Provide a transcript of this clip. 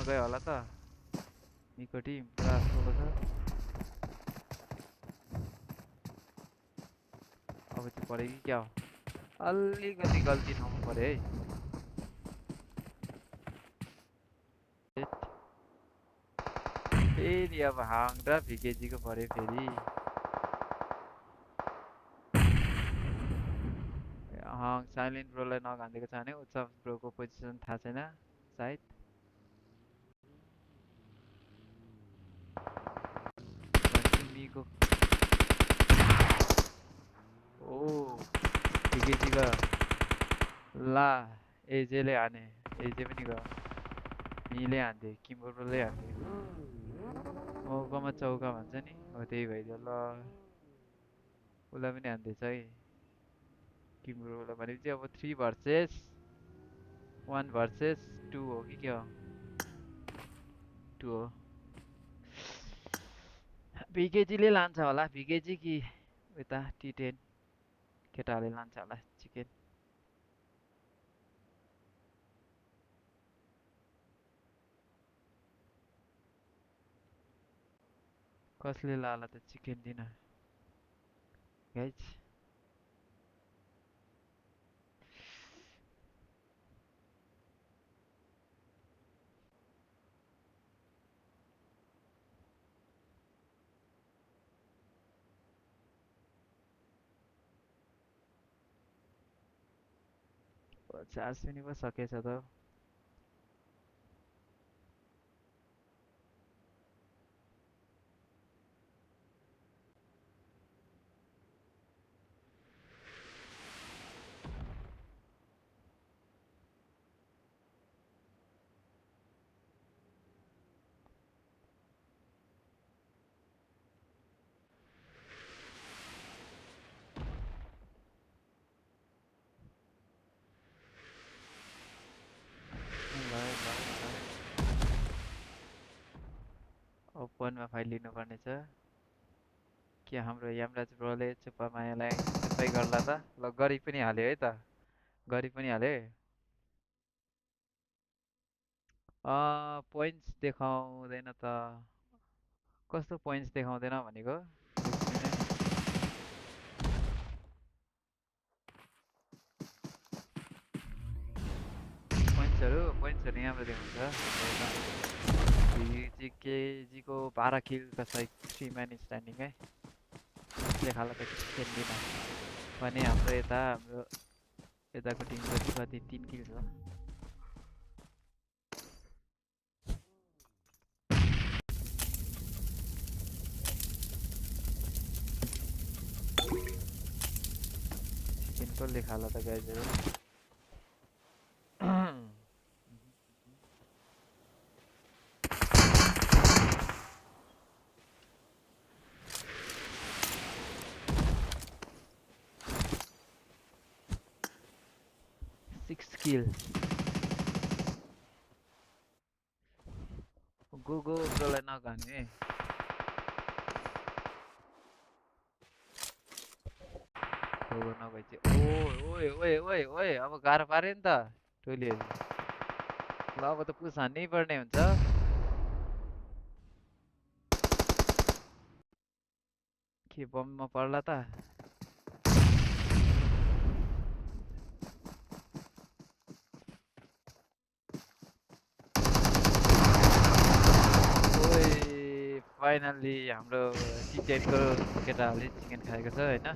टिममा गयो होला त मिको टिम पुरा सोलो छ अब त्यो पऱ्यो कि क्या हो अलिकति गल्ती ठाउँमा पऱ्यो है फेरि अब हाङ र भिकेजीको पऱ्यो फेरि हाङ साइलेन्ट ब्रोलाई नक हानिदिएको छ भने उत्सव ब्रोको पोजिसन थाहा छैन सायद मिको ओ भिकेजीको ला एजेले हाने एजे पनि गयो मिले हान्थ्यो किम्बोरले हान्थ्यो मौकामा चौका भन्छ नि हो त्यही भइदियो ल उसलाई पनि हान्दैछ है किम्बोरलाई भनेपछि अब 3 भर्सेस 1 भर्सेस 2 हो कि के हो 2 हो भिकेजीले लान्छ होला भिकेजी कि उता टी10 केटाहरूले लान्छ होला चिकन कसले लाला त चिकन दिन गाइज 50 पनि पो सकेछ त ओपनमा फाइल लिनुपर्ने छ के हाम्रो यमराज ब्रोले चुप्पा मायालाई चुप्पै गर्ला त ल गरी पनि हाल्यो है त गरी पनि हाल्यो पोइन्ट्स देखाउँदैन त कस्तो पोइन्ट्स देखाउँदैन भनेको पोइन्ट्सहरू यहाँबाट देखाउँछ केजीको 12 किल कसै 3 म्यान स्ट्यान्डिङ है देखाला त खेल्दिन भने हाम्रो यताको टिमको चाहिँ कति 3 किल छ चिकनको लेखाला त गाइजहरू 6 kill. Go ब्रोलाई नगाने go नभए चाहिँ ओए अब गाह्रो पार्यो नि त टोलीहरु ल अब त पुस हान्नै पर्ने हुन्छ के बममा पर्ला त फाइनली हाम्रो टी10 को केटाहरूले चिकन खाएको छ हैन